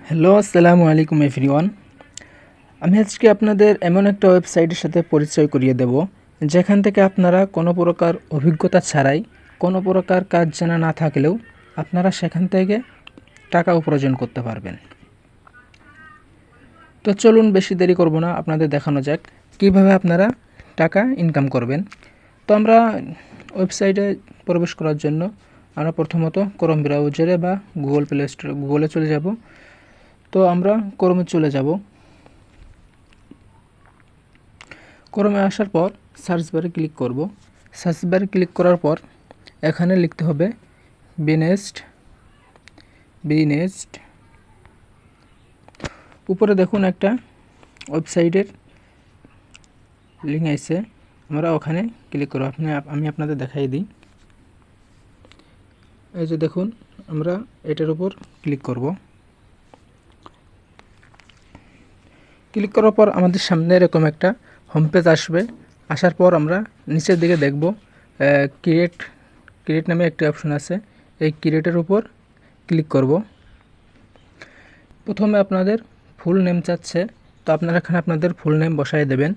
Hello, আসসালামু আলাইকুম everyone. আমি আজকে আপনাদের এমন একটা ওয়েবসাইটের সাথে পরিচয় করিয়ে দেব, যেখান থেকে আপনারা কোনো প্রকার অভিজ্ঞতা ছাড়াই, কোনো প্রকার কাজ জানা না থাকলেও আপনারা সেখান থেকে টাকা উপার্জন করতে পারবেন। তো চলুন বেশি দেরি করব না, আপনাদের দেখানো যাক কিভাবে আপনারা টাকা ইনকাম করবেন। তো আমরা ওয়েবসাইটে প্রবেশ করার জন্য আমরা প্রথমত ক্রোম ব্রাউজারে বা গুগলে চলে যাব। তো আমরা ক্রোমে চলে যাব। ক্রোমে আসার পর সার্চ বারে ক্লিক করব। সার্চ বারে ক্লিক করার পর এখানে লিখতে হবে বিনেস্ট। উপরে দেখুন একটা ওয়েবসাইটের লিঙ্ক আছে, আমরা ওখানে ক্লিক করব। আমি আপনাদের দেখাই দিই। এই যে দেখুন, আমরা এটার উপর ক্লিক করব। ক্লিক করার পর আমাদের সামনে এরকম একটা হোম পেজ আসবে। আসার পর আমরা নিচের দিকে দেখব ক্রিয়েট নামে একটি অপশন আছে। এই ক্রিয়েটের উপর ক্লিক করব। প্রথমে আপনাদের ফুল নেম চাচ্ছে, তো আপনারা এখানে আপনাদের ফুল নেম বসায় দেবেন।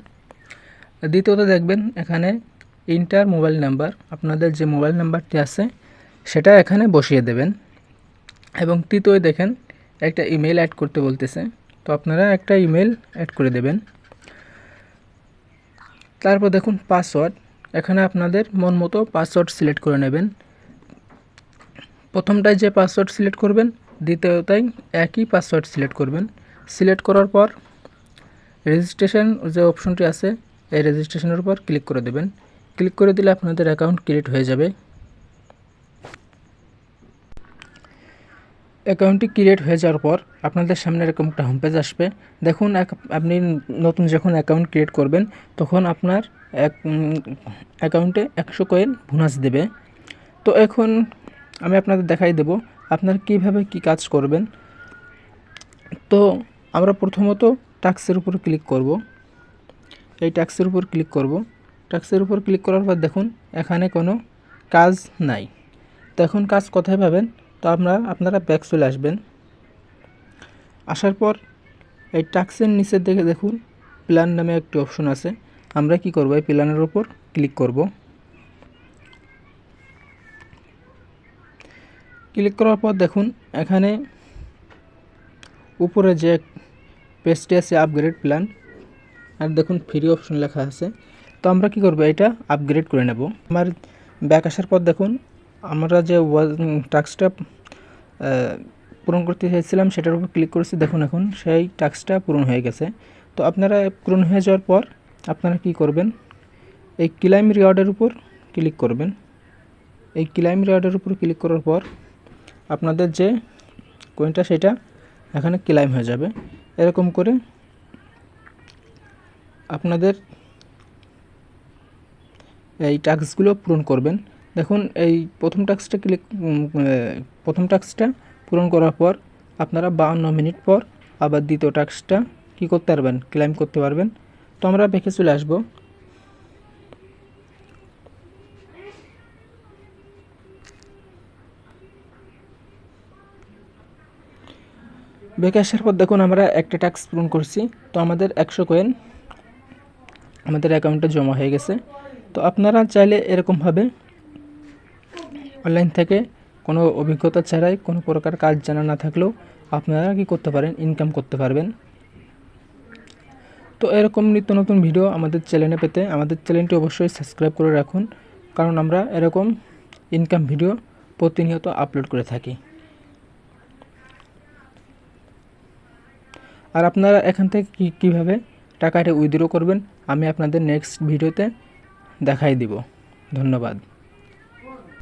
দ্বিতীয়ত দেখবেন এখানে ইন্টার মোবাইল নাম্বার, আপনাদের যে মোবাইল নাম্বারটি আছে সেটা এখানে বসিয়ে দেবেন। এবং তৃতীয় দেখেন একটা ইমেল অ্যাড করতে বলতেছে, তো আপনারা একটা ইমেল অ্যাড করে দেবেন। তারপর দেখুন পাসওয়ার্ড, এখানে আপনাদের মন মতো পাসওয়ার্ড সিলেক্ট করে নেবেন। প্রথমটায় যে পাসওয়ার্ড সিলেক্ট করবেন, দ্বিতীয়টাই একই পাসওয়ার্ড সিলেক্ট করবেন। সিলেক্ট করার পর রেজিস্ট্রেশন যে অপশনটি আছে, এই রেজিস্ট্রেশনের উপর ক্লিক করে দেবেন। ক্লিক করে দিলে আপনাদের অ্যাকাউন্ট ক্রিয়েট হয়ে যাবে। অ্যাকাউন্টটি ক্রিয়েট হয়ে যাওয়ার পর আপনাদের সামনে এরকম একটা হোম পেজ আসবে। দেখুন আপনি নতুন যখন অ্যাকাউন্ট ক্রিয়েট করবেন তখন আপনার অ্যাকাউন্টে 100 কয়েন বোনাস দেবে। তো এখন আমি আপনাদের দেখাই দেব আপনারা কীভাবে কী কাজ করবেন। তো আমরা প্রথমত টাস্কের উপর ক্লিক করব। এই টাস্কের উপর ক্লিক করব। টাস্কের উপর ক্লিক করার পর দেখুন এখানে কোনো কাজ নাই। তো এখন কাজ কোথায় পাবেন? তো আপনারা ব্যাক চলে আসবেন। আসার পর এই টাস্কের নিচের দিকে দেখুন প্ল্যান নামে একটি অপশন আছে। আমরা কি করব, এই প্ল্যানের উপর ক্লিক করব। ক্লিক করার পর দেখুন এখানে উপরে যে পেজটি আছে আপগ্রেড প্ল্যান, আর দেখুন ফ্রি অপশন লেখা আছে। তো আমরা কি করব, এটা আপগ্রেড করে নেব। আমার ব্যাক আসার পর দেখুন আমরা যে টাস্কটা পূরণ করতে চাইছিলাম সেটার উপর ক্লিক করেছি। দেখুন এখন সেই টাস্কটা পূরণ হয়ে গেছে। তো আপনারা পূরণ হয়ে যাওয়ার পর আপনারা কি করবেন, এই ক্লাইম রিওয়ার্ডের উপর ক্লিক করবেন। এই ক্লাইম রিওয়ার্ডের উপর ক্লিক করার পর আপনাদের যে কয়েনটা সেটা এখানে ক্লাইম হয়ে যাবে। এরকম করে আপনাদের এই টাস্কগুলো পূরণ করবেন। দেখুন এই প্রথম টাস্কটা পূরণ করার পর আপনারা 52 মিনিট পর আবার দ্বিতীয় টাস্কটা কী করতে পারবেন, ক্লেম করতে পারবেন। তো আমরা ব্যাকে চলে আসব। ব্যাকে আসার পর দেখুন আমরা একটা টাস্ক পূরণ করছি। তো আমাদের 100 কয়েন আমাদের অ্যাকাউন্টে জমা হয়ে গেছে। তো আপনারা চাইলে এরকমভাবে অনলাইন থেকে কোনো অভিজ্ঞতা ছাড়াই, কোনো প্রকার কাজ জানা না থাকলেও আপনারা কি করতে পারেন, ইনকাম করতে পারবেন। তো এরকম নিত্য নতুন ভিডিও আমাদের চ্যানেলে পেতে আমাদের চ্যানেলটি অবশ্যই সাবস্ক্রাইব করে রাখুন, কারণ আমরা এরকম ইনকাম ভিডিও প্রতিনিয়ত আপলোড করে থাকি। আর আপনারা এখান থেকে কীভাবে টাকাটা উইথড্র করবেন আমি আপনাদের নেক্সট ভিডিওতে দেখাই দিব। ধন্যবাদ।